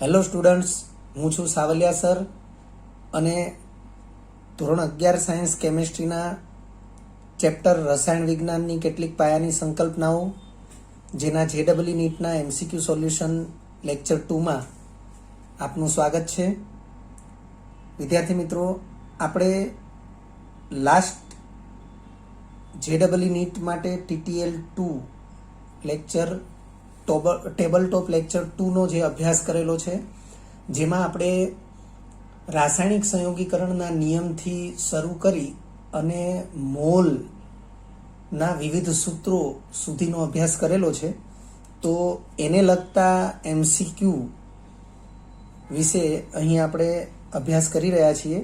Hello students, હું છું Savaliya sir અને ધોરણ 11 સાયન્સ કેમેસ્ટ્રીના ચેપ્ટર રસાયણ વિજ્ઞાનની કેટલીક પાયાની સંકલ્પનાઓ જેના જેડબલઈ નીટના MCQ સોલ્યુશન લેક્ચર 2માં આપનું સ્વાગત છે. વિદ્યાર્થી મિત્રો, આપણે લાસ્ટ જેડબલઈ નીટ માટે TTL 2 lecture table top lecture 2નો જે અભ્યાસ કરેલો છે, જેમાં આપણે રાસાયણિક સંયોગીકરણના નિયમથી શરૂ કરી અને મોલના વિવિધ સૂત્રો સુધીનો અભ્યાસ કરેલો છે. તો એને લગતા MCQ વિશે અહીં આપણે અભ્યાસ કરી રહ્યા છીએ.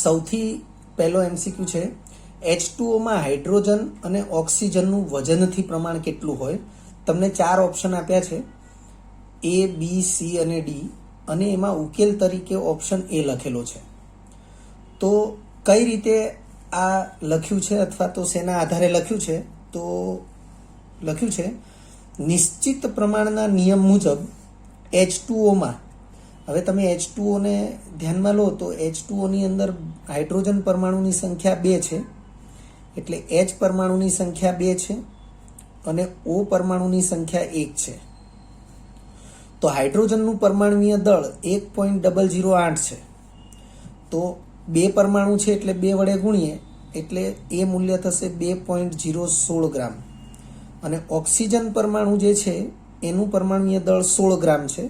સૌથી પહેલો MCQ છે, H2Oમાં હાઇડ્રોજન અને ઓક્સિજનનું વજનથી પ્રમાણ કેટલું હોય? તમને 4 ઓપ્શન આપ્યા છે, A, B, C અને D, અને એમાં ઉકેલ તરીકે ઓપ્શન A લખેલો છે. તો કઈ રીતે આ લખ્યું છે અથવા તો શેના આધારે લખ્યું છે? તો લખ્યું છે નિશ્ચિત પ્રમાણના નિયમ મુજબ H2Oમાં, હવે તમે H2Oને ધ્યાનમાં લો તો H2Oની અંદર હાઇડ્રોજન પરમાણુની સંખ્યા 2 છે, એટલે H પરમાણુની સંખ્યા 2 છે અને O પરમાણુની સંખ્યા 1 છે. તો હાઇડ્રોજનનું પરમાણુય દળ 1.008 છે. તો 2 પરમાણુ છે એટલે 2 વડે ગુણીએ એટલે એ મૂલ્ય થશે 2.016 ગ્રામ. અને ઓક્સિજન પરમાણુ જે છે એનું પરમાણુય દળ 16 ગ્રામ છે.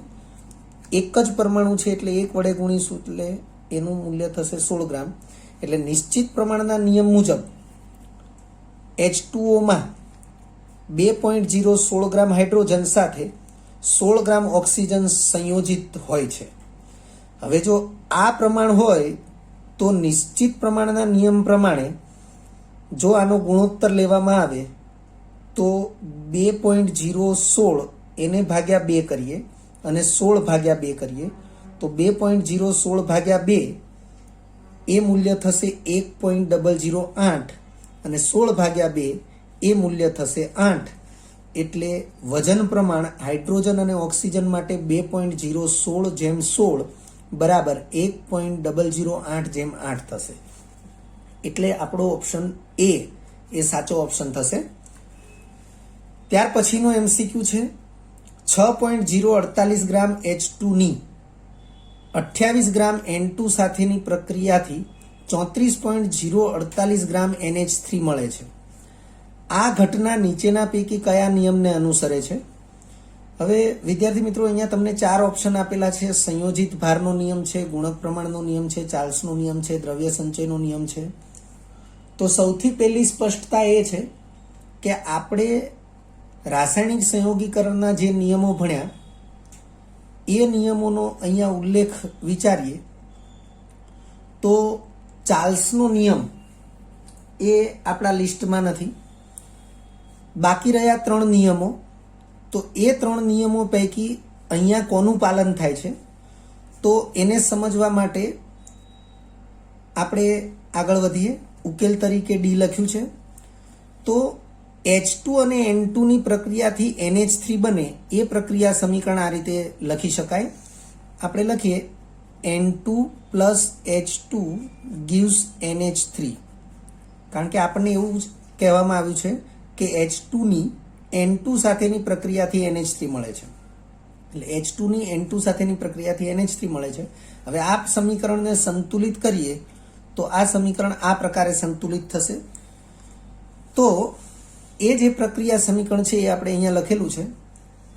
એક જ પરમાણુ છે એટલે 1 વડે ગુણીશું એટલે એનું મૂલ્ય થશે 16 ગ્રામ. એટલે નિશ્ચિત પ્રમાણના નિયમ મુજબ H2Oમાં 2.016 ગ્રામ હાઇડ્રોજન સાથે 16 ગ્રામ ઓક્સિજન સંયોજિત હોય છે. હવે જો આ પ્રમાણ હોય તો નિશ્ચિત પ્રમાણના નિયમ પ્રમાણે જો આનો ગુણોત્તર લેવામાં આવે તો 2.016 એને ભાગ્યા 2 કરીએ અને 16 ભાગ્યા 2 કરીએ તો 2.016 ભાગ્યા 2 એ મૂલ્ય થશે 1.008 અને 16 ભાગ્યા 2 એ મૂલ્ય થશે 8. એટલે વજન પ્રમાણ હાઇડ્રોજન અને ઓક્સિજન માટે 2.016/16 બરાબર 1.008/8 થશે. એટલે આપણો ઓપ્શન A એ સાચો ઓપ્શન થશે. ત્યાર પછીનો MCQ છે, 6.048 ગ્રામ H2ની 28 ગ્રામ N2 સાથેની પ્રક્રિયાથી 34.048 ગ્રામ NH3 મળે છે. આ ઘટના નીચેના પૈકી કયા નિયમને અનુસરે છે? હવે વિદ્યાર્થી મિત્રો, અહીંયા તમને 4 ઓપ્શન આપેલા છે. સંયોજિત ભારનો નિયમ છે, ગુણક પ્રમાણનો નિયમ છે, ચાર્લ્સનો નિયમ છે, દ્રવ્ય સંચયનો નિયમ છે. તો સૌથી પહેલી સ્પષ્ટતા એ છે કે આપણે રાસાયણિક સંયોગીકરણના જે નિયમો ભણ્યા એ નિયમોનો અહીંયા ઉલ્લેખ વિચારીએ તો ચાર્લ્સનો નિયમ એ આપણા લિસ્ટમાં નથી. બાકી રહ્યા 3 નિયમો. તો એ 3 નિયમો પૈકી અહીંયા કોનું પાલન થાય છે? તો એને સમજવા માટે આપણે આગળ વધીએ. ઉકેલ તરીકે D લખ્યું છે. તો H2 અને N2ની પ્રક્રિયાથી NH3 બને એ પ્રક્રિયા સમીકરણ આ રીતે લખી શકાય. આપણે લખીએ N2 plus H2 gives NH3. કારણ કે આપણને એવું કહેવામાં આવ્યું છે કે H2ની N2 સાથેની પ્રક્રિયાથી NH3 મળે છે. એટલે H2ની N2 સાથેની પ્રક્રિયાથી NH3 મળે છે. હવે આ સમીકરણને સંતુલિત કરીએ તો આ સમીકરણ આ પ્રકારે સંતુલિત થશે. તો એ જે પ્રક્રિયા સમીકરણ છે એ આપણે અહીંયા લખેલું છે.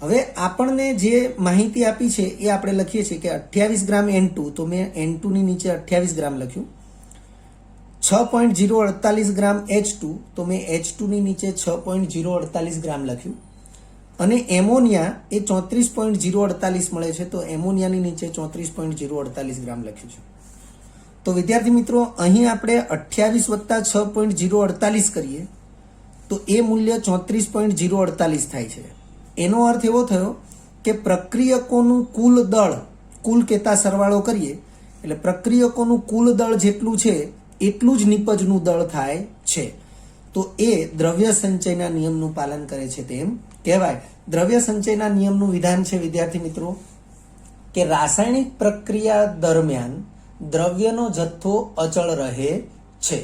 હવે આપણને જે માહિતી આપી છે એ આપણે લખીએ છીએ કે 28 ગ્રામ N2, તો મેં N2ની નીચે 28 ગ્રામ લખ્યું. 6.048 ગ્રામ H2, તો મેં H2ની નીચે 6.048 ગ્રામ લખ્યું. અને એમોનિયા એ 34.048 મળે છે, તો એમોનિયાની નીચે 34.048 ગ્રામ લખ્યું છે. તો વિદ્યાર્થી મિત્રો, અહીં આપણે 28 + 6.048 કરીએ તો એ મૂલ્ય 34.048 થાય છે. એનો અર્થ એવો થયો કે પ્રક્રિયકોનું કુલ દળ, કુલ કહેતા સરવાળો કરીએ એટલે પ્રક્રિયકોનું કુલ દળ જેટલું છે એટલું જ નિપજનું દળ થાય છે. તો એ દ્રવ્ય સંચયના નિયમનું પાલન કરે છે તેમ કહેવાય. દ્રવ્ય સંચયના નિયમનું વિધાન છે વિદ્યાર્થી મિત્રો, કે રાસાયણિક પ્રક્રિયા દરમિયાન દ્રવ્યનો જથ્થો અચળ રહે છે.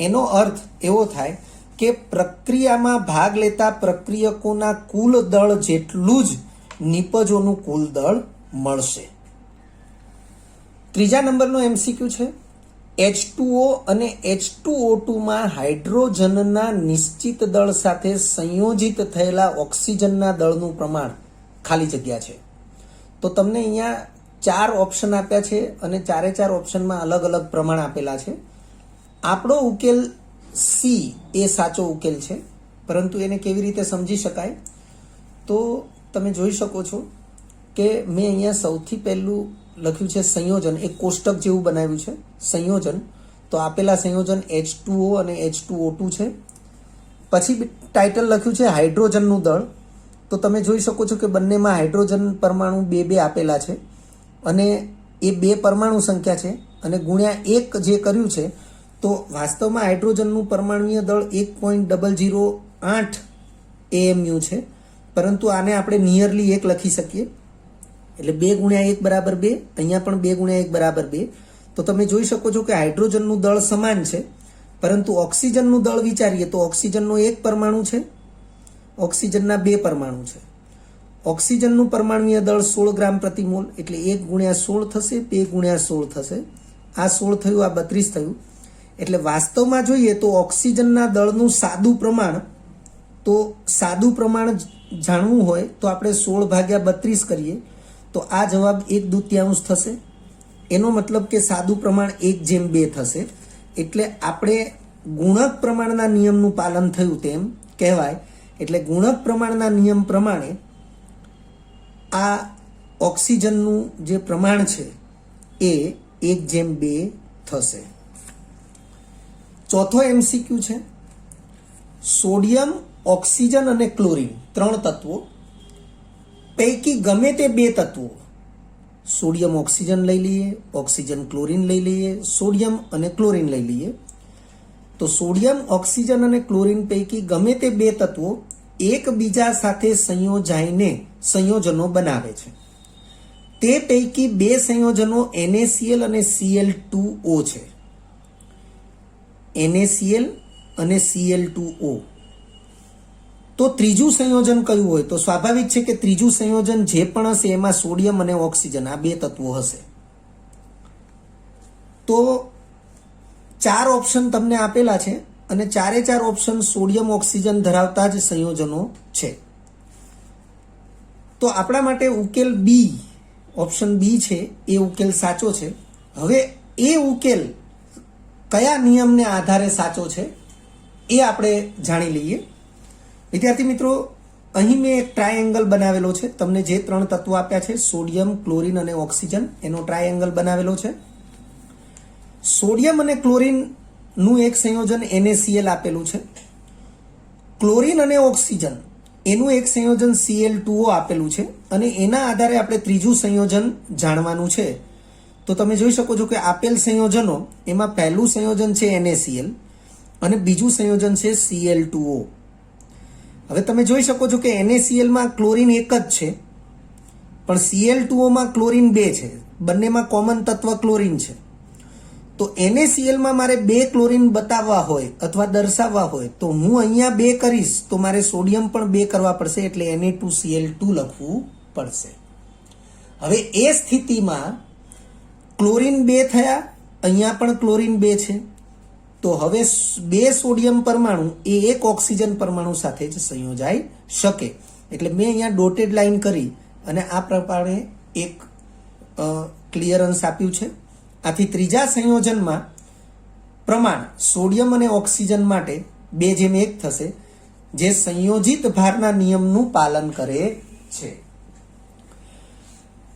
એનો અર્થ એવો થાય કે પ્રક્રિયામાં ભાગ લેતા પ્રક્રિયકોના કુલ દળ જેટલું જ નિપજોનું કુલ દળ મળશે. ત્રીજા નંબરનો એમસીક્યુ છે, H2O અને H2O2 માં હાઇડ્રોજનના નિશ્ચિત દળ સાથે સંયોજિત થયેલા ઓક્સિજનના દળનું પ્રમાણ ખાલી જગ્યા છે. તો તમને અહીંયા 4 ઓપ્શન આપ્યા છે અને 4 ઓપ્શનમાં અલગ અલગ પ્રમાણ આપેલા છે. આપણો ઉકેલ સી એ સાચો ઉકેલ છે, પરંતુ એને કેવી રીતે સમજી શકાય તો તમે જોઈ શકો છો કે મેં અહીંયા સૌથી પહેલું લખ્યું છે સંયોજન, એક કોષ્ટક જેવું બનાવ્યું છે સંયોજન. તો આપેલા સંયોજન H2O અને H2O2 છે. પછી ટાઇટલ લખ્યું છે હાઇડ્રોજનનું દળ. તો તમે જોઈ શકો છો કે બંનેમાં હાઇડ્રોજન પરમાણુ 2 આપેલા છે અને એ 2 પરમાણુ સંખ્યા છે અને ગુણ્યા 1 જે કર્યું છે તો વાસ્તવમાં હાઇડ્રોજનનું પરમાણુય દળ 1.008 AMU છે, પરંતુ આને આપણે નિયરલી 1 લખી શકીએ. એટલે 2 ગુણ્યા 1 બરાબર 2, અહીંયા પણ 2 ગુણ્યા 1 બરાબર 2. તો તમે જોઈ શકો છો કે હાઇડ્રોજનનું દળ સમાન છે, પરંતુ ઓક્સિજનનું દળ વિચારીએ તો ઓક્સિજનનો 1 પરમાણુ છે, ઓક્સિજનના 2 પરમાણુ છે. ઓક્સિજનનું પરમાણુય દળ 16 ગ્રામ પ્રતિ મોલ, એટલે 1 ગુણ્યા 16 થશે, 2 ગુણ્યા 16 થશે. આ 16 થયું, આ 32 થયું. એટલે વાસ્તવમાં જોઈએ તો ઓક્સિજનના દળનું સાદું પ્રમાણ, તો સાદું પ્રમાણ જાણવું હોય તો આપણે 16/32 કરીએ તો આ જવાબ 1/2 થશે. એનો મતલબ કે સાદું પ્રમાણ 1/2 થશે. એટલે આપણે ગુણક પ્રમાણના નિયમનું પાલન થયું તેમ કહેવાય. એટલે ગુણક પ્રમાણના નિયમ પ્રમાણે આ ઓક્સિજનનું જે પ્રમાણ છે એ 1/2 થશે. ચોથો એમસીક્યુ છે, સોડિયમ, ઓક્સિજન અને ક્લોરીન 3 તત્વો પૈકી ગમે તે 2 તત્વો, સોડિયમ ઓક્સિજન લઈ લઈએ, ઓક્સિજન ક્લોરીન લઈ લઈએ, સોડિયમ અને ક્લોરીન લઈ લઈએ. તો સોડિયમ, ઓક્સિજન અને ક્લોરીન પૈકી ગમે તે 2 તત્વો એકબીજા સાથે સંયોજાઈને સંયોજનો બનાવે છે. તે પૈકી 2 સંયોજનો NaCl અને Cl2O છે. NaCl અને Cl2O. તો ત્રીજું સંયોજન કયું હોય? તો સ્વાભાવિક છે કે ત્રીજું સંયોજન જે પણ હશે એમાં સોડિયમ અને ઓક્સિજન આ 2 તત્વો હશે. તો 4 ઓપ્શન તમને આપેલા છે અને 4 ઓપ્શન સોડિયમ ઓક્સિજન ધરાવતા જ સંયોજનો છે. તો આપણા માટે ઉકેલ બી, ઓપ્શન બી છે એ ઉકેલ સાચો છે. હવે એ ઉકેલ કયા નિયમને આધારે સાચો છે એ આપણે જાણી લઈએ. વિદ્યાર્થી મિત્રો, અહીં મેં એક ટ્રાયેંગલ બનાવેલો છે. તમને જે 3 તત્વો આપ્યા છે સોડિયમ, ક્લોરીન અને ઓક્સિજન, એનો ટ્રાયેંગલ બનાવેલો છે. સોડિયમ અને ક્લોરીનનું એક સંયોજન NaCl આપેલું છે. ક્લોરીન અને ઓક્સિજન એનું એક સંયોજન Cl2O આપેલું છે અને એના આધારે આપણે ત્રીજું સંયોજન જાણવાનું છે. તો તમે જોઈ શકો છો કે આપેલ સંયોજનો એમાં પહેલું સંયોજન છે NaCl અને બીજું સંયોજન છે Cl2O. હવે તમે જોઈ શકો છો કે NaCl માં ક્લોરીન 1 જ છે, પણ Cl2O માં ક્લોરીન 2 છે. બંનેમાં કોમન તત્વ ક્લોરીન છે. તો NaCl માં મારે 2 ક્લોરીન બતાવવા હોય અથવા દર્શાવવા હોય તો હું અહીંયા 2 કરીશ તો મારે સોડિયમ પણ 2 કરવા પડશે, એટલે Na2Cl2 લખવું પડશે. હવે એ સ્થિતિમાં ક્લોરીન 2 થયા, અહીંયા પણ ક્લોરીન 2 છે. તો હવે 2 સોડિયમ પરમાણુ એ 1 ઓક્સિજન પરમાણુ સાથે જ સંયોજાઈ શકે. એટલે મેં અહીંયા ડોટેડ લાઈન કરી અને આ પ્રમાણે એક ક્લિયરન્સ આપ્યું છે. આથી ત્રીજા સંયોજનમાં પ્રમાણ સોડિયમ અને ઓક્સિજન માટે 2:1 થશે, જે સંયોજિત ભારના નિયમનું પાલન કરે છે.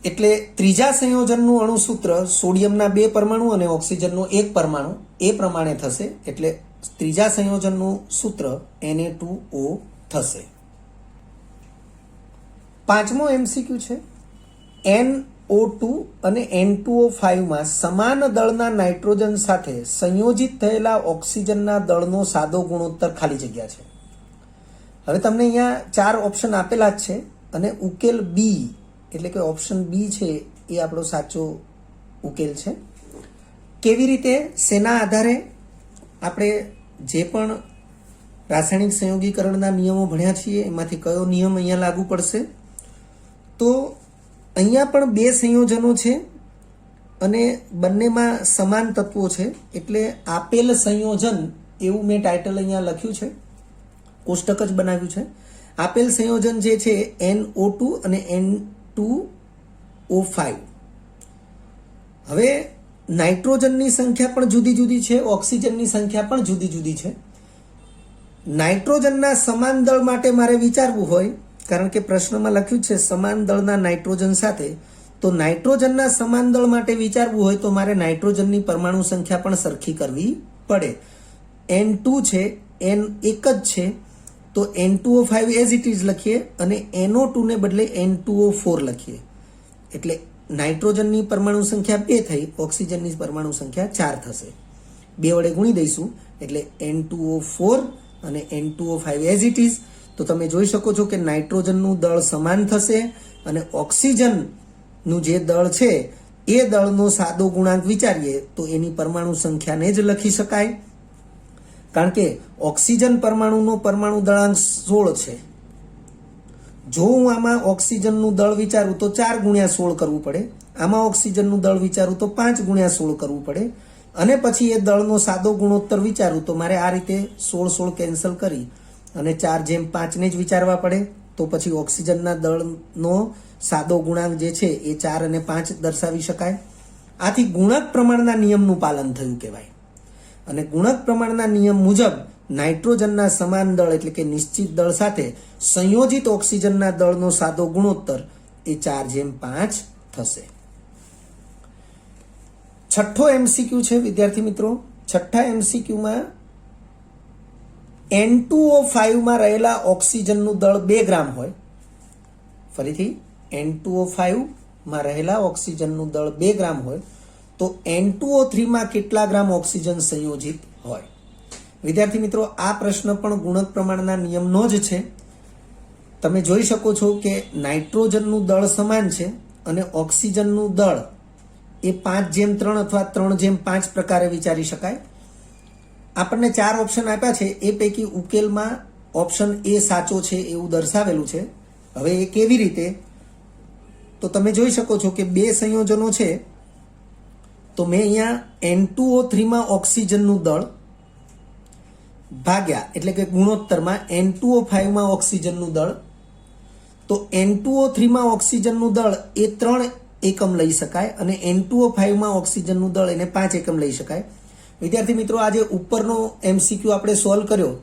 એટલે ત્રીજા સંયોજનનું અણુસૂત્ર સોડિયમના 2 પરમાણુ અને ઓક્સિજનનો 1 પરમાણુ એ પ્રમાણે થશે. એટલે ત્રીજા સંયોજનનું સૂત્ર Na2O થશે. 5મો એમસીક્યુ છે, NO2 અને N2O5 માં સમાન દળના નાઇટ્રોજન સાથે સંયોજિત થયેલા ઓક્સિજનના દળનો સાદો ગુણોત્તર ખાલી જગ્યા છે. હવે તમને અહીંયા 4 ઓપ્શન આપેલા જ છે અને ઉકેલ બી એટલે કે ઓપ્શન બી છે એ આપણો સાચો ઉકેલ છે. કેવી રીતે, શેના આધારે? આપણે જે પણ રાસાયણિક સંયોગીકરણના નિયમો ભણ્યા છીએ એમાંથી કયો નિયમ અહીંયા લાગુ પડશે? તો અહીંયા પણ બે સંયોજનો છે અને બંનેમાં સમાન તત્વો છે, એટલે આપેલ સંયોજન એવું મેં ટાઇટલ અહીંયા લખ્યું છે, કોષ્ટક જ બનાવ્યું છે. આપેલ સંયોજન જે છે NO2 અને N2O5. હવે નાઇટ્રોજનની સંખ્યા પણ જુદી જુદી છે, ઓક્સિજનની સંખ્યા પણ જુદી જુદી છે. નાઇટ્રોજનના સમાન દળ માટે મારે વિચારવું હોય, કારણ કે પ્રશ્નમાં લખ્યું છે સમાન દળના નાઇટ્રોજન સાથે, તો નાઇટ્રોજનના સમાન દળ માટે વિચારવું હોય તો મારે નાઇટ્રોજનની પરમાણુ સંખ્યા પણ સરખી કરવી પડે. N2 છે, N એક જ છે, તો N2O5 એઝ ઇટ ઇઝ લખીએ અને NO2 ને બદલે N2O4 લખીએ. એટલે નાઇટ્રોજનની પરમાણુ સંખ્યા 2 થઈ, ઓક્સિજનની પરમાણુ સંખ્યા 4 થશે. 2 વડે ગુણી દઈશું એટલે N2O4 અને N2O5 એઝ ઇટ ઇઝ. તો તમે જોઈ શકો છો કે નાઇટ્રોજનનું દળ સમાન થશે અને ઓક્સિજનનું જે દળ છે એ દળનો સાદો ગુણાંક વિચારીએ તો એની પરમાણુ સંખ્યાને જ લખી શકાય, કારણ કે ઓક્સિજન પરમાણુનો પરમાણુ દળાંક 16 છે. જો હું આમાં ઓક્સિજનનું દળ વિચારું તો 4 ગુણ્યા 16 કરવું પડે, આમાં ઓક્સિજનનું દળ વિચારું તો 5 ગુણ્યા 16 કરવું પડે, અને પછી એ દળનો સાદો ગુણોત્તર વિચારું તો મારે આ રીતે 16 કેન્સલ કરી અને 4/5 ને જ વિચારવા પડે. તો પછી ઓક્સિજનના દળનો સાદો ગુણાંક જે છે એ 4 અને 5 દર્શાવી શકાય. આથી ગુણક પ્રમાણના નિયમનું પાલન થયું કહેવાય. અને ગુણક પ્રમાણના નિયમ મુજબ નાઇટ્રોજનના સમાન દળ એટલે કે નિશ્ચિત દળ સાથે સંયોજિત ઓક્સિજનના દળનો સાદો ગુણોત્તર એ 4/5 થશે. છઠ્ઠો MCQ છે વિદ્યાર્થી મિત્રો. છઠ્ઠા MCQમાં N2O5 માં રહેલા ઓક્સિજનનું દળ 2 ગ્રામ હોય. ફરીથી N2O5 માં રહેલા ઓક્સિજનનું દળ 2 ગ્રામ હોય તો N2O3 માં કેટલા ગ્રામ ઓક્સિજન સંયોજિત હોય? વિદ્યાર્થી મિત્રો, આ પ્રશ્ન પણ ગુણક પ્રમાણના નિયમનો જ છે. તમે જોઈ શકો છો કે નાઇટ્રોજનનું દળ સમાન છે અને ઓક્સિજનનું દળ એ 5/3 અથવા 3/5 પ્રકારે વિચારી શકાય. આપણને 4 ઓપ્શન આપ્યા છે, એ પૈકી ઉકેલમાં ઓપ્શન A સાચો છે એવું દર્શાવેલું છે. હવે એ કેવી રીતે? તો તમે જોઈ શકો છો કે બે સંયોજનો છે, તો મેં અહીંયા N2O3 માં ઓક્સિજનનું દળ ભાગ્યા એટલે કે ગુણોત્તરમાં N2O5 માં ઓક્સિજનનું દળ, તો N2O3 માં ઓક્સિજનનું દળ એ 3 એકમ લઈ શકાય અને N2O5 માં ઓક્સિજનનું દળ એને 5 એકમ લઈ શકાય. વિદ્યાર્થી મિત્રો, આ જે ઉપરનો MCQ આપણે સોલ્વ કર્યો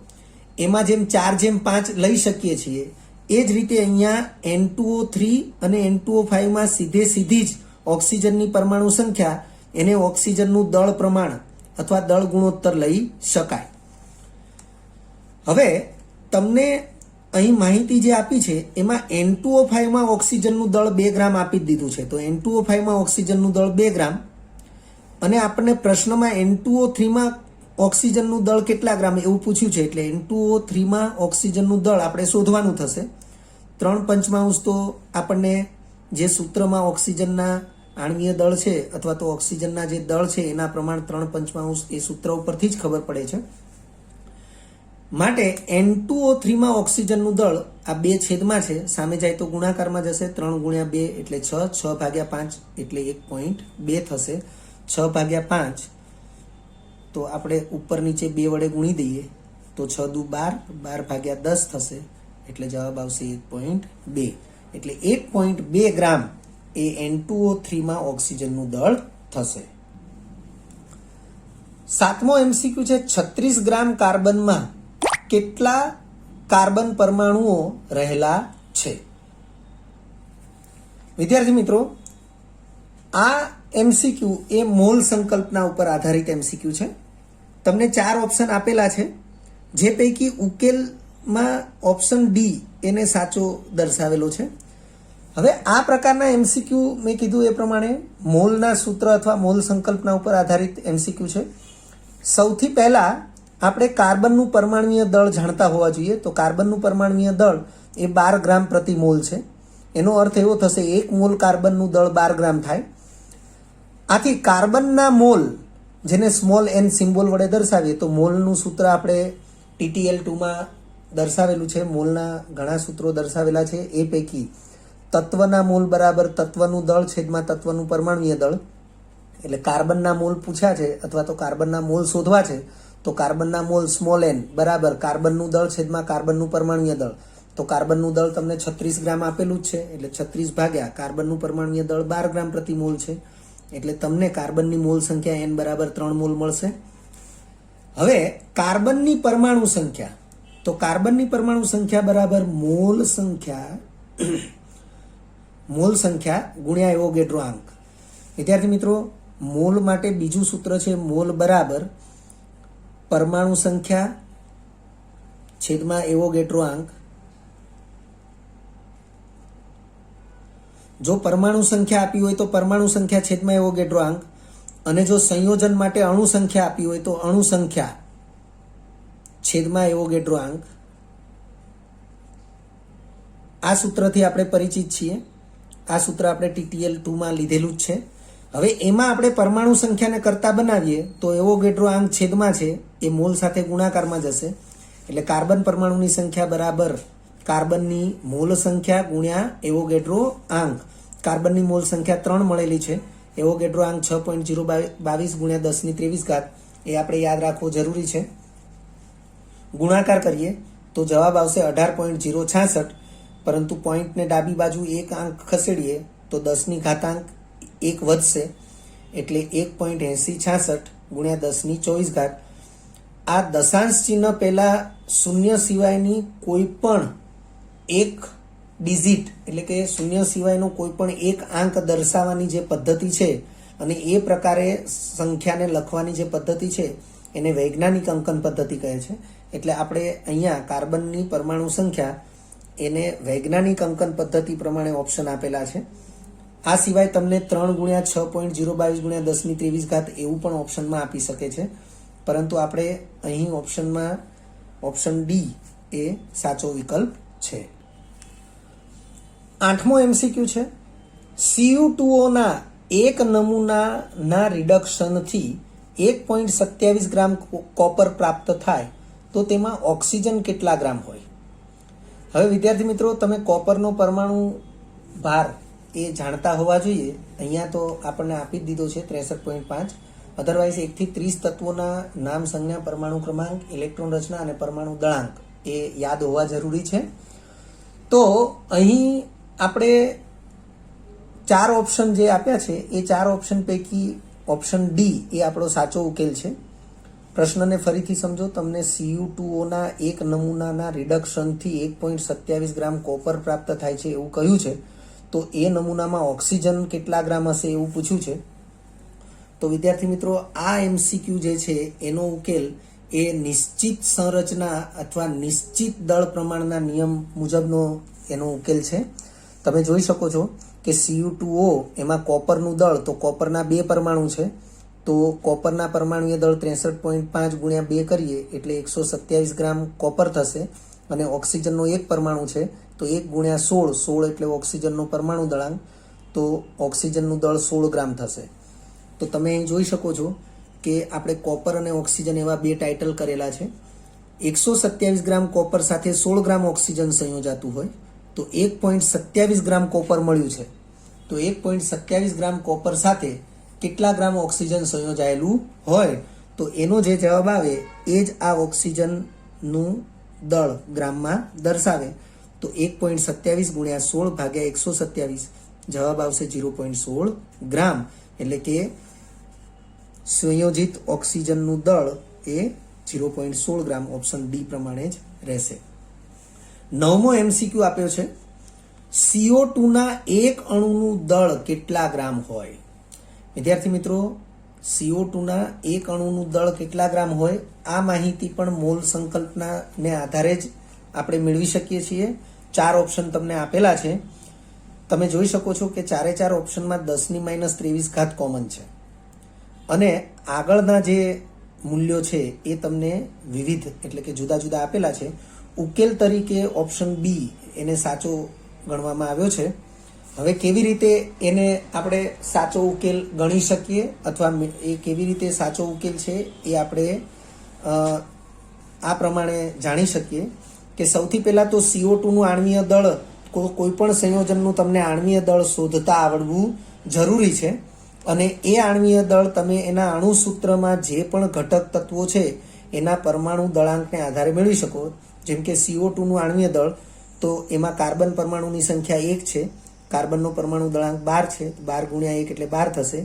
એમાં જેમ 4/5 લઈ શકીએ છીએ એ જ રીતે અહીંયા N2O3 અને N2O5 માં સીધી જ ઓક્સિજનની પરમાણુ સંખ્યા એને ઓક્સિજનનું દળ પ્રમાણ અથવા દળ ગુણોત્તર લઈ શકાય. હવે તમને અહીં માહિતી જે આપી છે એમાં N2O5 માં ઓક્સિજનનું દળ 2 ગ્રામ આપી જ દીધું છે. તો N2O5 માં ઓક્સિજનનું દળ 2 ગ્રામ અને આપણને પ્રશ્નમાં N2O3 માં ઓક્સિજનનું દળ કેટલા ગ્રામ એવું પૂછ્યું છે, એટલે N2O3 માં ઓક્સિજનનું દળ આપણે શોધવાનું થશે. 3/5 તો આપણને જે સૂત્રમાં ઓક્સિજનના આણ્વીય દળ છે અથવા તો ઓક્સિજનના જે દળ છે એના પ્રમાણ 3/5 એ સૂત્ર ઉપરથી જ ખબર પડે છે. માટે N2O3 માં ઓક્સિજનનું દળ આ 2 છેદમાં છે, સામે જાય તો ગુણાકારમાં જશે. 3 × 2 એટલે 6, 6/5 એટલે 1.2 થશે. 6/5 તો આપણે ઉપર નીચે 2 વડે ગુણી દઈએ તો 6 દુ 12, 12/10 થશે એટલે જવાબ આવશે 1.2. એટલે 1.2 ગ્રામ એ N2O3 માં ઓક્સિજનનું દળ થશે. 7મો MCQ છે 36 ગ્રામ કાર્બનમાં કેટલા કાર્બન પરમાણુઓ રહેલા છે? વિદ્યાર્થી મિત્રો, આ MCQ એ મોલ સંકલ્પના ઉપર આધારિત MCQ છે. તમને 4 ઓપ્શન આપેલા છે, જે પૈકી ઉકેલમાં ઓપ્શન D એને સાચો દર્શાવેલો છે. હવે આ પ્રકારના MCQ મેં કીધું એ પ્રમાણે મોલના સૂત્ર અથવા મોલ સંકલ્પના ઉપર આધારિત MCQ છે. સૌથી પહેલા આપણે કાર્બનનું પરમાણુય દળ જાણતા હોવા જોઈએ. તો કાર્બનનું પરમાણુય દળ એ 12 ગ્રામ પ્રતિ મોલ છે. એનો અર્થ એવો થશે 1 મોલ કાર્બનનું દળ 12 ગ્રામ થાય. આથી કાર્બનના મોલ, જેને સ્મોલ n સિમ્બોલ વડે દર્શાવીએ, તો મોલનું સૂત્ર આપણે TTL2માં દર્શાવેલું છે. મોલના ઘણા સૂત્રો દર્શાવેલા છે. એ પૈકી તત્વના મોલ બરાબર તત્વનું દળ છેદમાં તત્વનું પરમાણુય દળ. એટલે કાર્બનના મોલ પૂછ્યા છે અથવા તો કાર્બનના મોલ શોધવા છે, તો કાર્બનના મોલ સ્મોલ n બરાબર કાર્બનનું દળ છેદમાં કાર્બનનું પરમાણુય દળ. તો કાર્બનનું દળ તમને 36 ગ્રામ આપેલું જ છે, એટલે 36 ભાગ્યા કાર્બનનું પરમાણુય દળ 12 ગ્રામ પ્રતિ મોલ છે. એટલે તમને કાર્બનની મોલ સંખ્યા n બરાબર 3 મોલ મળશે. હવે કાર્બનની પરમાણુ સંખ્યા, તો કાર્બનની પરમાણુ સંખ્યા બરાબર મોલ સંખ્યા ગુણ્યા એવોગેડ્રો આંક. વિદ્યાર્થી મિત્રો, મોલ માટે બીજું સૂત્ર છે મોલ બરાબર પરમાણુ સંખ્યા છેદમાં એવોગેડ્રો આંક. જો પરમાણુ સંખ્યા આપી હોય તો પરમાણુ સંખ્યા છેદમાં એવોગેડ્રો આંક, અને જો સંયોજન માટે અણુ સંખ્યા આપી હોય તો અણુ સંખ્યા છેદમાં એવોગેડ્રો આંક. આ સૂત્રથી આપણે પરિચિત છીએ. આ સૂત્ર આપણે TTL2માં લીધેલું જ છે. હવે એમાં આપણે પરમાણુ સંખ્યાને કરતા બનાવીએ તો એવોગેડ્રો આંક છેદમાં છે એ મોલ સાથે ગુણાકારમાં જશે. એટલે કાર્બન પરમાણુની સંખ્યા બરાબર કાર્બનની મોલ સંખ્યા ગુણ્યા એવોગેડ્રો આંક. કાર્બનની મોલ સંખ્યા 3 મળેલી છે. એવોગેડ્રો આંક 6.022 ગુણ્યા 10⁻23 એ આપણે યાદ રાખવો જરૂરી છે. ગુણાકાર કરીએ તો જવાબ આવશે 18.066, પરંતુ પોઈન્ટને ડાબી બાજુ એક આંક ખસેડીએ તો 10⁻1 વધશે, એટલે 1.8066 ગુણ્યા 10⁻24. આ દશાંશ ચિહ્ન પહેલા શૂન્ય સિવાયની કોઈ પણ એક ડિજિટ, એટલે કે શૂન્ય સિવાયનો કોઈ પણ એક આંક દર્શાવવાની જે પદ્ધતિ છે અને એ પ્રકારે સંખ્યાને લખવાની જે પદ્ધતિ છે એને વૈજ્ઞાનિક અંકન પદ્ધતિ કહે છે. એટલે આપણે અહીંયા કાર્બનની પરમાણુ સંખ્યા એને વૈજ્ઞાનિક અંકન પદ્ધતિ પ્રમાણે ઓપ્શન આપેલા છે. આ સિવાય તમને 3 ગુણ્યા 6.022 ગુણ્યા 10⁻23 એવું પણ ઓપ્શનમાં આપી શકે છે, પરંતુ આપણે અહીં ઓપ્શન ડી એ સાચો વિકલ્પ છે. 8મો MCQ છે, Cu2O ના એક નમૂનાના રિડક્શનથી 1.27 ગ્રામ કોપર પ્રાપ્ત થાય તો તેમાં ઓક્સિજન કેટલા ગ્રામ હોય? હવે વિદ્યાર્થી મિત્રો, તમે કોપરનો પરમાણુ ભાર એ જાણતા હોવા જોઈએ. અહીંયા તો આપણને આપી જ દીધો છે 63.5. અધરવાઇઝ 1 થી 30 તત્વોના નામ, સંજ્ઞા, પરમાણુ ક્રમાંક, ઇલેક્ટ્રોન રચના અને પરમાણુ દળાંક એ યાદ હોવા જરૂરી છે. તો અહીં આપણે 4 ઓપ્શન જે આપ્યા છે એ 4 ઓપ્શન પૈકી ઓપ્શન ડી એ આપણો સાચો ઉકેલ છે. પ્રશ્નને ફરીથી સમજો. તમને Cu2O ના એક નમૂનાના રિડક્શનથી 1.27 ગ્રામ કોપર પ્રાપ્ત થાય છે એવું કહ્યું છે. તો એ નમૂનામાં ઓક્સિજન કેટલા ગ્રામ હશે એવું પૂછ્યું છે. તો વિદ્યાર્થી મિત્રો, આ MCQ જે છે એનો ઉકેલ એ નિશ્ચિત સંરચના અથવા નિશ્ચિત દળ પ્રમાણના નિયમ મુજબનો એનો ઉકેલ છે. તમે જોઈ શકો છો કે Cu2O એમાં કોપરનું દળ, તો કોપરના 2 પરમાણુ છે, તો કોપરના પરમાણુય દળ 63.5 ગુણ્યા 2 કરીએ એટલે 127 ગ્રામ કોપર થશે. અને ઓક્સિજનનો એક પરમાણુ છે, તો 1 ગુણ્યા 16 એટલે ઓક્સિજનનો પરમાણુ દળાંક, તો ઓક્સિજનનું દળ 16 ગ્રામ થશે. તો તમે અહીં જોઈ શકો છો કે આપણે કોપર અને ઓક્સિજન એવા 2 ટાઇટલ કરેલા છે. 127 ગ્રામ કોપર સાથે 16 ગ્રામ ઓક્સિજન સંયોજાતું હોય તો 1.27 ગ્રામ કોપર મળ્યું છે. તો 1.27 ગ્રામ કોપર સાથે કેટલા ગ્રામ ઓક્સિજન સંયોજાયેલું હોય, તો એનો જે જવાબ આવે એ જ આ ઓક્સિજનનું દળ ગ્રામમાં દર્શાવે. તો 1.27 ગુણ્યા 16 ભાગ્યા 127 જવાબ આવશે 0.16 ગ્રામ. એટલે કે સંયોજિત ઓક્સિજનનું દળ એ 0.16 ગ્રામ. ઓપ્શન ડી પ્રમાણે જ રહેશે. 9મો MCQ આપ્યો છે, CO2ના એક અણુનું દળ કેટલા ગ્રામ હોય? વિદ્યાર્થી મિત્રો, CO2ના એક અણુનું દળ કેટલા ગ્રામ હોય આ માહિતી પણ મોલ સંકલ્પનાને આધારે જ આપણે મેળવી શકીએ છીએ. 4 ઓપ્શન તમને આપેલા છે. તમે જોઈ શકો છો કે 4 ઓપ્શનમાં 10⁻23 કોમન છે અને આગળના જે મૂલ્યો છે એ તમને વિવિધ એટલે કે જુદા જુદા આપેલા છે. ઉકેલ તરીકે ઓપ્શન બી એને સાચો ગણવામાં આવ્યો છે. હવે કેવી રીતે એને આપણે સાચો ઉકેલ ગણી શકીએ અથવા એ કેવી રીતે સાચો ઉકેલ છે એ આપણે આ પ્રમાણે જાણી શકીએ કે સૌથી પહેલાં તો CO2 નું આણ્વીય દળ કોઈ પણ સંયોજનનું તમને આણ્વીય દળ શોધતા આવડવું જરૂરી છે અને એ આણ્વીય દળ તમે એના અણુસૂત્રમાં જે પણ ઘટક તત્વો છે એના પરમાણુ દળાંકને આધારે મેળવી શકો. જેમ કે CO2 નું આણ્વીય દળ તો એમાં કાર્બન પરમાણુની સંખ્યા 1 છે, કાર્બનનો પરમાણુ દળાંક 12 છે, 12 ગુણ્યા 1 એટલે 12 થશે.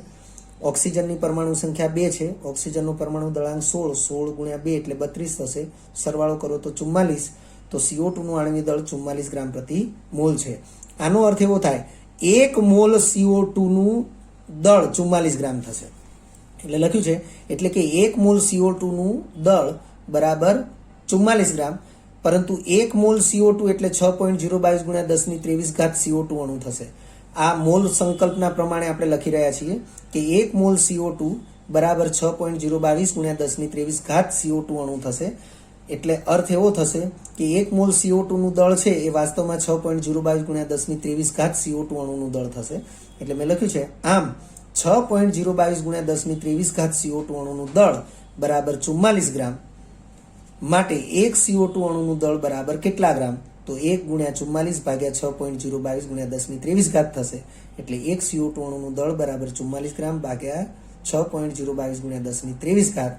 ઓક્સિજનની પરમાણુ સંખ્યા 2 છે, ઓક્સિજનનો પરમાણુ દળાંક 16, 16 ગુણ્યા 2 એટલે 32 થશે. સરવાળો કરો તો 44. તો CO2 નું આણ્વીય દળ 44 ગ્રામ પ્રતિ મોલ છે. આનો અર્થ એવો થાય 1 મોલ CO2 નું દળ 44 ગ્રામ થશે. એટલે લખ્યું છે એટલે કે 1 મોલ CO2 નું દળ બરાબર 44 ગ્રામ, પરંતુ 1 મોલ CO2 એટલે 6.022 ગુણ્યા 10 ની 23 ઘાત CO2 અણુ થશે. આ મોલ સંકલ્પના પ્રમાણે આપણે લખી રહ્યા છીએ કે 1 મોલ CO2 બરાબર 6.022 ગુણ્યા 10 ની 23 ઘાત CO2 અણુ થશે. એટલે અર્થ એવો થશે કે 1 મોલ CO2 નું દળ છે એ વાસ્તવમાં 6.022 ગુણ્યા 10 ની 23 ઘાત CO2 અણુનું દળ થશે. એટલે મેં લખ્યું છે આમ 6.022 ગુણ્યા 10 ની 23 ઘાત CO2 અણુનું દળ બરાબર 44 ગ્રામ. માટે 1 CO2 અણુનું દળ બરાબર કેટલા ગ્રામ? તો 1 ગુણ્યા 44 ભાગ્યા 6.022 ગુણ્યા 10 ની 23 ઘાત થશે. એટલે 1 CO2 અણુનું દળ બરાબર 44 ગ્રામ ભાગ્યા 6.022 ગુણ્યા 10 ની 23 ઘાત.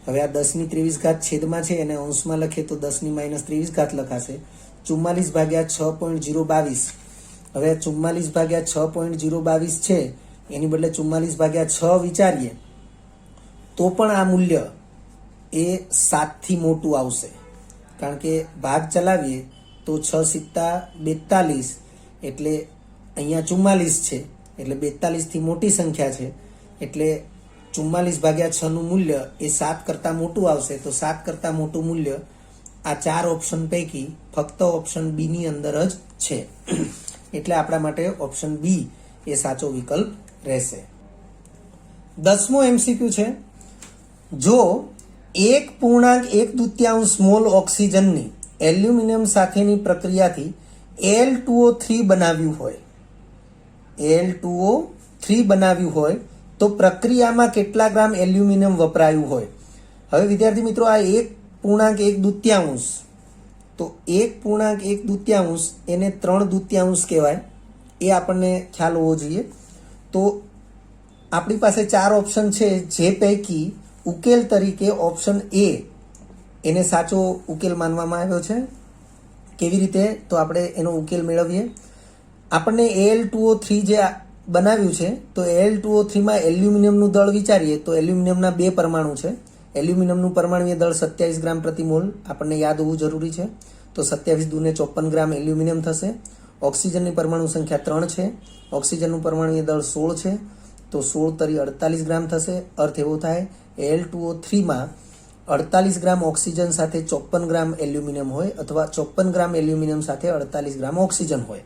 હવે આ 10 ની 23 ઘાત છેદમાં છે એને અંશમાં લખીએ તો 10 ની -23 ઘાત લખાશે. 44 ભાગ્યા 6.022. હવે 44 ભાગ્યા 6.022 છે એની બદલે 44 ભાગ્યા 6 વિચારીએ તો પણ આ મૂલ્ય એ 7 થી મોટું આવશે, કારણ કે ભાગ ચલાવીએ તો 6 સિત્તા 42 એટલે અહીંયા 44 છે એટલે 42 થી મોટી સંખ્યા છે. એટલે 44 ભાગ્યા 6 નું મૂલ્ય એ 7 કરતાં મોટું આવશે. તો 7 કરતાં મોટું મૂલ્ય આ 4 ઓપ્શન પૈકી ફક્ત ઓપ્શન બી ની અંદર જ છે. એટલે આપણા માટે ઓપ્શન બી એ સાચો વિકલ્પ રહેશે. 10મો MCQ છે, જો 1.1 મોલ ઓક્સિજનની એલ્યુમિનિયમ સાથેની પ્રક્રિયાથી Al2O3 બનાવ્યું હોય, Al2O3 બનાવ્યું હોય તો પ્રક્રિયામાં કેટલા ગ્રામ એલ્યુમિનિયમ વપરાયું હોય. હવે વિદ્યાર્થી મિત્રો આ 1.1 તો 1.1 એને 3/2 કહેવાય, એ આપણને ખ્યાલ હોવો જોઈએ. તો આપણી પાસે 4 ઓપ્શન છે જે પૈકી ઉકેલ તરીકે ઓપ્શન એ એને સાચો ઉકેલ માનવામાં આવ્યો છે. કેવી રીતે? તો આપણે એનો ઉકેલ મેળવીએ. આપણને Al2O3 જે બનાવ્યું છે તો Al2O3 માં એલ્યુમિનિયમનું દળ વિચારીએ તો એલ્યુમિનિયમના 2 પરમાણુ છે. એલ્યુમિનિયમનું પરમાણુય દળ 27 ગ્રામ પ્રતિ મોલ આપણને યાદ હોવું જરૂરી છે. તો 27 દૂને 54 ગ્રામ એલ્યુમિનિયમ થશે. ઓક્સિજનની પરમાણુ સંખ્યા 3 છે, ઓક્સિજનનું પરમાણુય દળ 16 છે, તો 16 તરી 48 ગ્રામ થશે. અર્થ એવો થાય Al2O3 માં 48 ગ્રામ ઓક્સિજન સાથે 54 ગ્રામ એલ્યુમિનિયમ હોય અથવા 54 ગ્રામ એલ્યુમિનિયમ સાથે 48 ગ્રામ ઓક્સિજન હોય.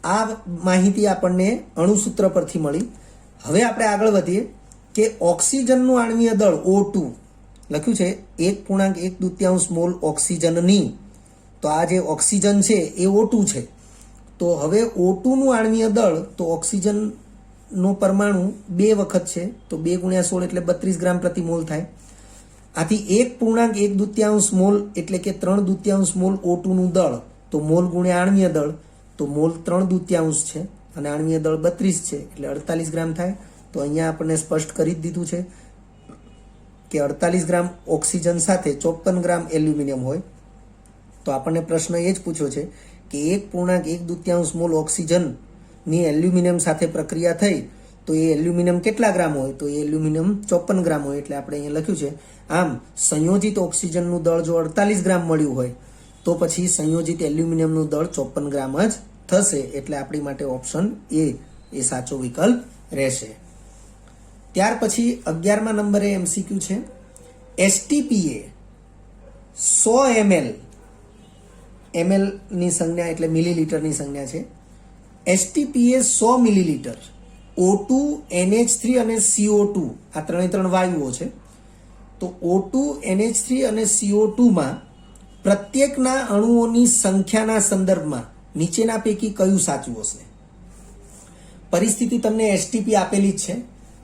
આ માહિતી આપણને અણુસૂત્ર પરથી મળી. હવે આપણે આગળ વધીએ કે ઓક્સિજનનું આણ્વીય દળ O2 લખ્યું છે 1.1 મોલ ઓક્સિજનની. તો આ જે ઓક્સિજન છે એ O2 છે. તો હવે O2 નું આણ્વીય દળ તો ઓક્સિજનનો પરમાણુ 2 વખત છે તો 2 ગુણ્યા 16 એટલે 32 ગ્રામ પ્રતિ મોલ થાય. આથી 1.1 મોલ એટલે કે 3/2 મોલ O2 નું દળ, તો મોલ ગુણ્યા આણ્વીય દળ, તો મોલ 3/2 છે અને આણ્વીય દળ 32 છે એટલે 48 ગ્રામ થાય. તો અહીંયા આપણને સ્પષ્ટ કરી જ દીધું છે કે 48 ગ્રામ ઓક્સિજન સાથે 54 ગ્રામ એલ્યુમિનિયમ હોય. તો આપણને પ્રશ્ન એ જ પૂછ્યો છે કે 1.1 મોલ ઓક્સિજનની એલ્યુમિનિયમ સાથે પ્રક્રિયા થઈ તો એ એલ્યુમિનિયમ કેટલા ગ્રામ હોય? તો એ એલ્યુમિનિયમ 54 ગ્રામ હોય. એટલે આપણે અહીંયા લખ્યું છે આમ સંયોજિત ઓક્સિજનનું દળ જો 48 ગ્રામ મળ્યું હોય તો પછી સંયોજિત એલ્યુમિનિયમનું દળ 54 ગ્રામ જ થશે. એટલે આપણી માટે ઓપ્શન એ સાચો વિકલ્પ રહેશે. ત્યાર પછી 11મા નંબરે MCQ છે, STPA 100 ml, ml ની સંજ્ઞા એટલે મિલીલીટરની સંજ્ઞા છે. STPA 100 મિલીલીટર O2, NH3 અને CO2 આ ત્રણે વાયુઓ છે. તો O2, NH3 અને CO2 માં પ્રત્યેકના અણુઓની સંખ્યાના સંદર્ભમાં નીચેના પૈકી કયું સાચું હશે? પરિસ્થિતિ તમને એસટીપી આપેલી જ છે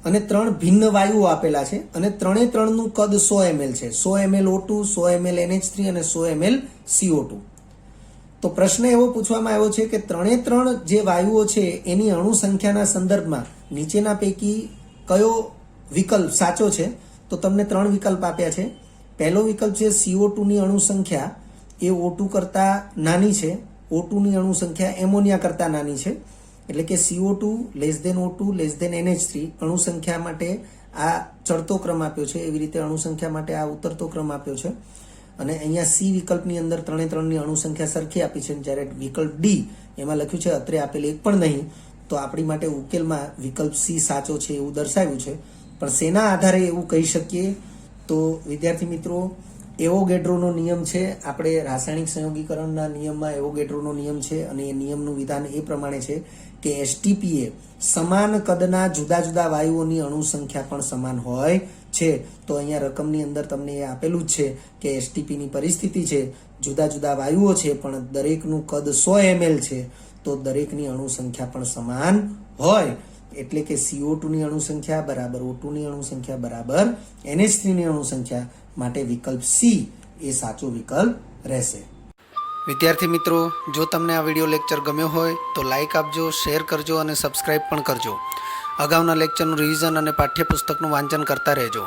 અને 3 ભિન્ન વાયુઓ આપેલા છે અને 3 નું કદ 100 ml છે. 100 ml O2, 100 ml NH3 અને 100 ml CO2. તો પ્રશ્ન એવો પૂછવામાં આવ્યો છે કે 3 જે વાયુઓ છે એની અણુ સંખ્યાના સંદર્ભમાં નીચેના પૈકી કયો વિકલ્પ સાચો છે? તો તમને 3 વિકલ્પ આપ્યા છે. પહેલો વિકલ્પ છે CO2 ની અણુ સંખ્યા એ O2 કરતા નાની છે. O2 ની અણુ સંખ્યા એમોનિયા કરતા નાની છે. એટલે કે CO2 O2 NH3 અણુ સંખ્યા માટે આ ચડતો ક્રમ આપ્યો છે, એવી રીતે અણુ સંખ્યા માટે આ ઉતરતો ક્રમ આપ્યો છે. અને અહીંયા સી વિકલ્પની અંદર 3 ની અણુ સંખ્યા સરખી આપી છે, જ્યારે વિકલ્પ ડી એમાં લખ્યું છે અત્રે આપેલ એક પણ નહીં. તો આપણી માટે ઉકેલમાં વિકલ્પ સી સાચો છે એવું દર્શાવ્યું છે. પણ શેના આધારે એવું કહી શકીએ? તો વિદ્યાર્થી મિત્રો, એવોગેડ્રોનો નિયમ છે. આપણે રાસાયણિક સંયોગીકરણના નિયમમાં એવોગેડ્રોનો નિયમ છે અને એ નિયમનું વિધાન એ પ્રમાણે છે કે એસટીપી એ સમાન કદના જુદા જુદા વાયુઓની અણુ સંખ્યા પણ સમાન હોય છે. તો અહીંયા રકમની અંદર તમને એ આપેલું જ છે કે એસટીપીની પરિસ્થિતિ છે, જુદા જુદા વાયુઓ છે પણ દરેકનું કદ 100 ml છે, તો દરેકની અણુ સંખ્યા પણ સમાન હોય. એટલે કે CO2 ની અણુ સંખ્યા બરાબર O2 ની અણુ સંખ્યા બરાબર NH3 ની અણુ સંખ્યા, માટે વિકલ્પ સી એ સાચો વિકલ્પ રહેશે. વિદ્યાર્થી મિત્રો, જો તમને આ વિડીયો લેક્ચર ગમ્યો હોય તો લાઇક આપજો, શેર કરજો અને સબસ્ક્રાઇબ પણ કરજો. અગાઉના લેક્ચરનું રિવિઝન અને પાઠ્યપુસ્તકનું વાંચન કરતા રહેજો.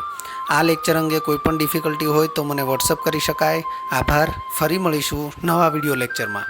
આ લેક્ચર અંગે કોઈ પણ ડિફિકલ્ટી હોય તો મને વોટ્સઅપ કરી શકાય. આભાર. ફરી મળીશું નવા વિડીયો લેક્ચરમાં.